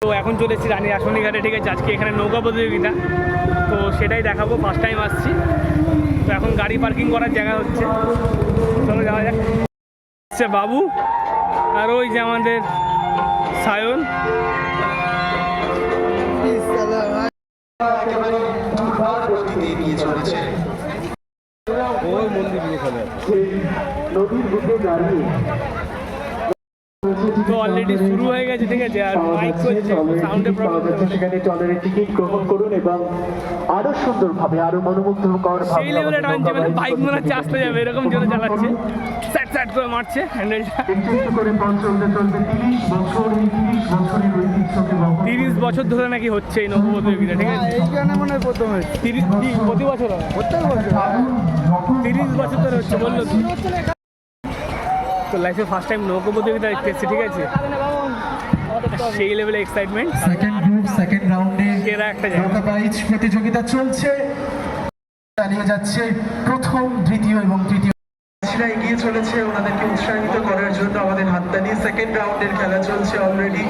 তো এখন চলে এসেছি রানী রাসমণি ঘাটে, ঠিক আছে। আজকে এখানে নৌকা প্রতিযোগিতা, তো সেটাই দেখাবো। ফার্স্ট টাইম আসছি, তো এখন গাড়ি পার্কিং করার জায়গা হচ্ছে, চলো যাওয়া যাক। আচ্ছা বাবু, আর ওই যে আমাদের সায়ন। ওই মন্দির নদীর বুকে দাঁড়িয়ে তো অলরেডি শুরু হয়ে গেছে, ঠিক আছে। আর মাইক চলছে, সাউন্ডের প্রবলেম। সেখানে ট্রলারের টিকিট গ্রহণ করুন এবং আরো সুন্দরভাবে, আরো মনোমুগ্ধকর সেই লেভেলে টানছে, মানে বাইক মনে হচ্ছে আসতে যাবে এরকম জোরে চালাচ্ছে, স্যাট স্যাট করে মারছে হ্যান্ডেলটা। 30 বছর ধরে নাকি হচ্ছে এই নৌকা প্রতিযোগিতা, ঠিক আছে। এইখানে মনে হয় প্রথম হয়েছে। 30 প্রতি বছর হয়, প্রত্যেক বছর 30 বছর ধরে হচ্ছে বললো। তো লাইফে ফার্স্ট টাইম নৌকা প্রতিযোগিতা দেখতে এসেছি, ঠিক আছে। সেই লেভেলে এক্সাইটমেন্ট। সেকেন্ড গ্রুপ সেকেন্ড রাউন্ডে সেরা একটা জায়গা। নৌকা বাইচ প্রতিযোগিতা চলছে, চালিয়ে যাচ্ছে প্রথম, দ্বিতীয় এবং তৃতীয়। এগিয়ে চলেছে, ওনাদেরকে উৎসাহিত করার জন্য আমাদের হাততালি। সেকেন্ড রাউন্ডের খেলা চলছে অলরেডি।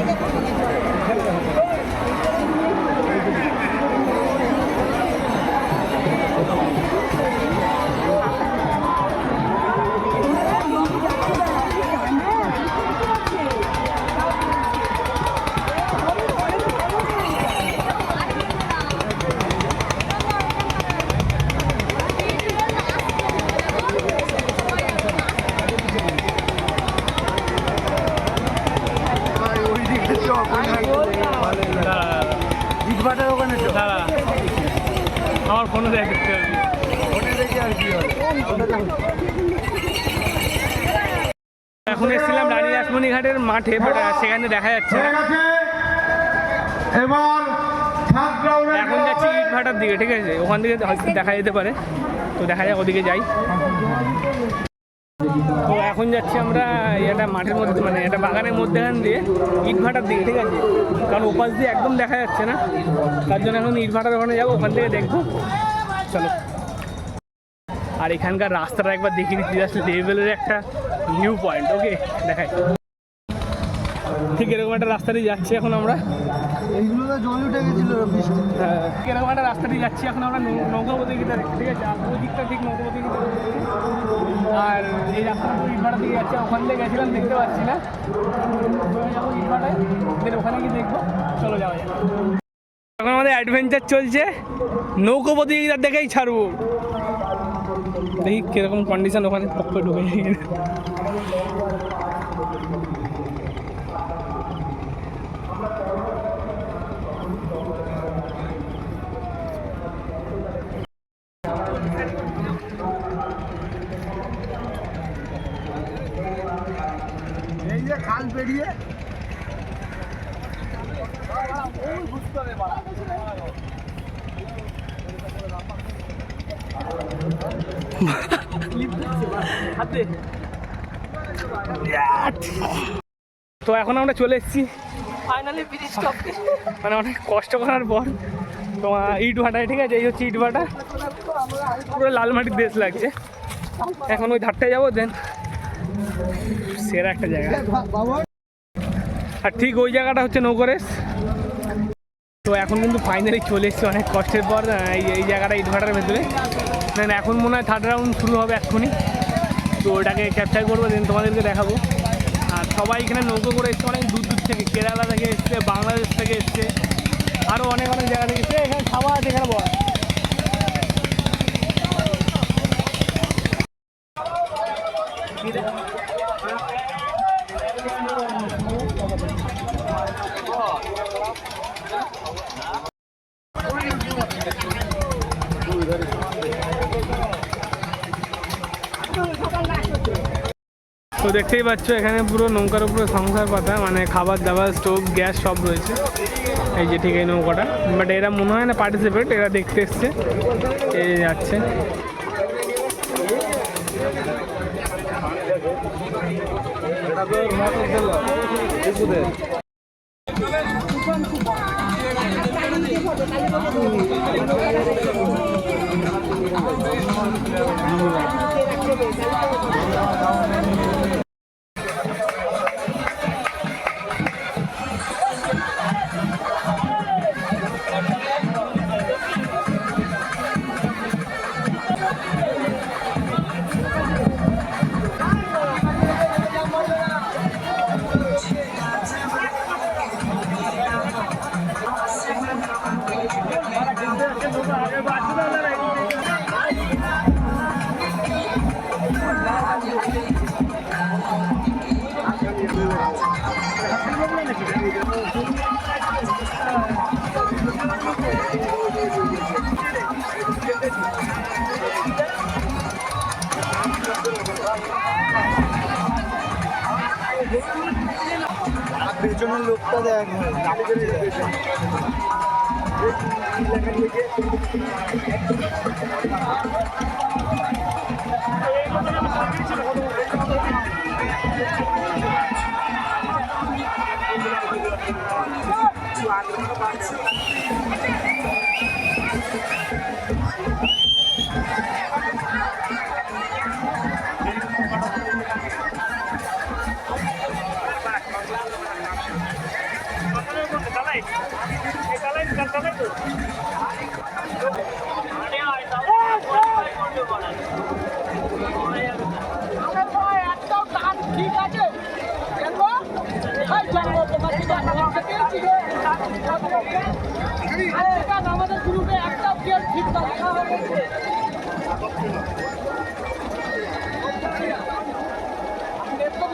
আমার ফোনে দেখতে হবে, এখন এসেছিলাম রানী রাসমণি ঘাটের মাঠে, বাট সেখানে দেখা যাচ্ছে না। এখন যাচ্ছি ইট ভাটার দিকে, ঠিক আছে। ওখান থেকে হয়তো দেখা যেতে পারে, তো দেখা যাক, ওদিকে যাই। তো এখন যাচ্ছি আমরা এটা মাঠের মধ্যে, মানে এটা বাগানের মধ্যেখান দিয়ে ইট ভাটার দিকে, ঠিক আছে। কারণ ওপাশ দিয়ে একদম দেখা যাচ্ছে না, তার জন্য এখন ইট ভাটার ওখানে যাবো, ওখান থেকে দেখবো। চলো। আর এখানকার রাস্তাটা একবার দেখিয়ে দিচ্ছি, জাস্ট লেভেলের একটা ভিউ পয়েন্ট। ওকে, দেখাই। ঠিক এরকম একটা রাস্তা দিয়ে যাচ্ছি এখন আমরা। এইগুলো তো জল উঠে গেছিল বৃষ্টি। হ্যাঁ, এরকম একটা রাস্তা দিয়ে যাচ্ছি এখন আমরা নৌকা প্রতিযোগিতা দেখতে, ঠিক আছে। ওই দিকটা ঠিক নৌকা প্রতিযোগিতা, আর এই রাস্তাটা ইট ভাটা দিকে যাচ্ছে। ওখান থেকে গেছিলাম, দেখতে পাচ্ছি না, যাবো ইট ভাটায়, দেন ওখানে গিয়ে দেখবো। চলো যাওয়া যাক। এখন আমাদের অ্যাডভেঞ্চার চলছে, নৌকা প্রতিযোগিতা দেখেই ছাড়বো। দেখি কিরকম কন্ডিশন, ওখানে পক্ষে ঢুকে যাই। এই যে খাল পেরিয়ে তো এখন আমরা চলে এসেছি ফাইনালি ব্রিজ স্টপ, মানে অনেক কষ্ট করার পর তোমার ইট ভাটায়, ঠিক আছে। এই হচ্ছে ইট ভাটা, পুরো লাল মাটির দেশ লাগছে। এখন ওই ধারটায় যাবো, দেন সেরা একটা জায়গা। আর ঠিক ওই জায়গাটা হচ্ছে নৌকা রেস। তো এখন কিন্তু ফাইনালি চলে এসেছি অনেক কষ্টের পর এই জায়গাটা ইট ভাটার ভেতরে। দেন এখন মনে হয় থার্ড রাউন্ড শুরু হবে এক্ষুনি, তো ওটাকে ক্যাপচার করবো, দেন তোমাদেরকে দেখাবো। আর সবাই এখানে নৌকো করে এসছে অনেক দূর দূর থেকে, কেরালা থেকে এসছে, বাংলাদেশ থেকে এসছে, আরও অনেক অনেক জায়গা থেকে এসছে। এখানে খাওয়া আছে, এখানে বল। তো দেখতেই পাচ্ছ এখানে পুরো নৌকার উপরে সংসার পাতা, মানে খাবার দাবার, স্টোভ, গ্যাস সব রয়েছে। এই যে ঠিক এই নৌকাটা, বাট এরা মনে হয় না পার্টিসিপেট, এরা দেখতে এসছে। এই যাচ্ছে, হাতটা দেখ ঠিক আছে আমাদের গ্রুপে একটা প্লেয়ার ঠিক রাখা হয়েছে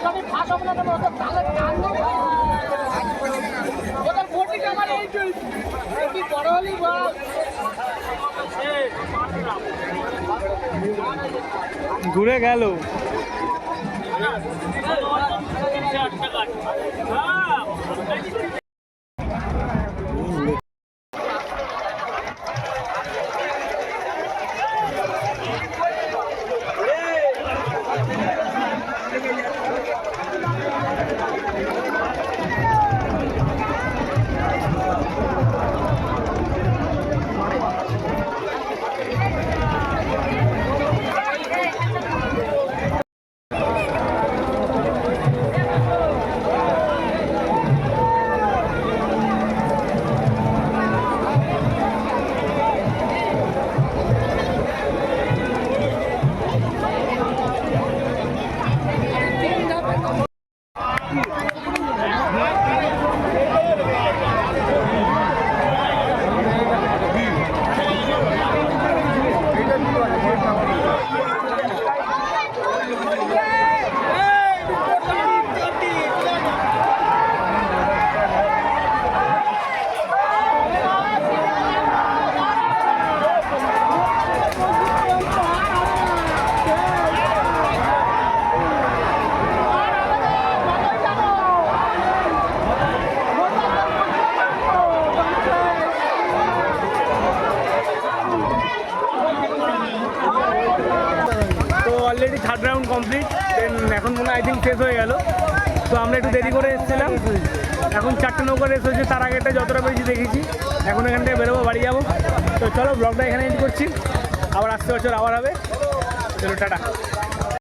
আমি ফাঁস হবো না ওদের তাহলে ওদের বটিটা আমার এই কি বড় হলি বা ঘুরে গেল already third round complete then এখন মনে হয় আই থিঙ্ক শেষ হয়ে গেল তো আমরা একটু দেরি করে এসেছিলাম এখন 4টে নৌকা রেস হয়েছে তার আগেটা যতটা বেশি দেখেছি এখন এখান থেকে বেরোবো বাড়ি যাবো তো চলো ব্লগটা এখানে এন্ড করছি আবার আসতে বছর আবার হবে চলো টাটা